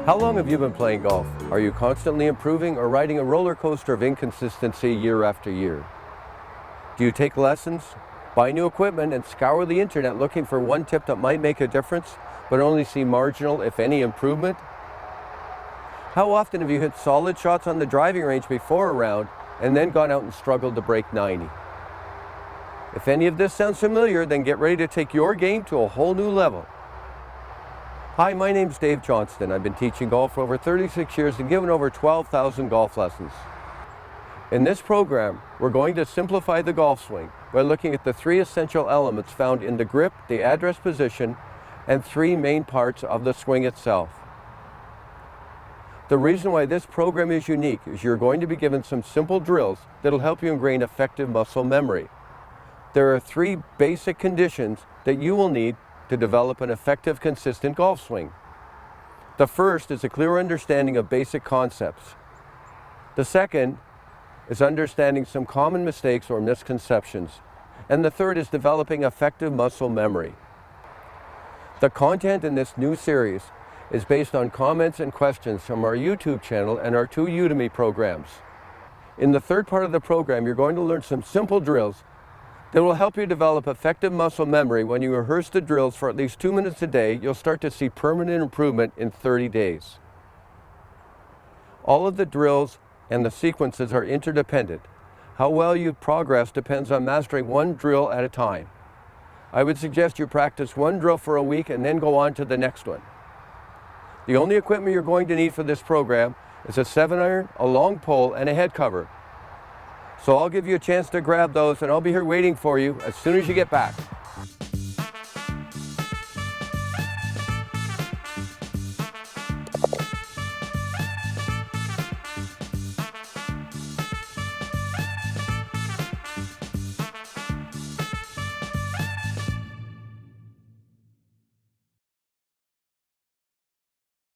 How long have you been playing golf? Are you constantly improving or riding a roller coaster of inconsistency year after year? Do you take lessons, buy new equipment, and scour the internet looking for one tip that might make a difference, but only see marginal, if any, improvement? How often have you hit solid shots on the driving range before a round and then gone out and struggled to break 90? If any of this sounds familiar, then get ready to take your game to a whole new level. Hi, my name's Dave Johnston. I've been teaching golf for over 36 years and given over 12,000 golf lessons. In this program, we're going to simplify the golf swing by looking at the three essential elements found in the grip, the address position, and three main parts of the swing itself. The reason why this program is unique is you're going to be given some simple drills that'll help you ingrain effective muscle memory. There are three basic conditions that you will need to develop an effective, consistent golf swing. The first is a clear understanding of basic concepts. The second is understanding some common mistakes or misconceptions. And the third is developing effective muscle memory. The content in this new series is based on comments and questions from our YouTube channel and our 2 Udemy programs. In the third part of the program, you're going to learn some simple drills that will help you develop effective muscle memory. When you rehearse the drills for at least 2 minutes a day, you'll start to see permanent improvement in 30 days. All of the drills and the sequences are interdependent. How well you progress depends on mastering one drill at a time. I would suggest you practice one drill for a week and then go on to the next one. The only equipment you're going to need for this program is a 7-iron, a long pole, and a head cover. So I'll give you a chance to grab those, and I'll be here waiting for you as soon as you get back.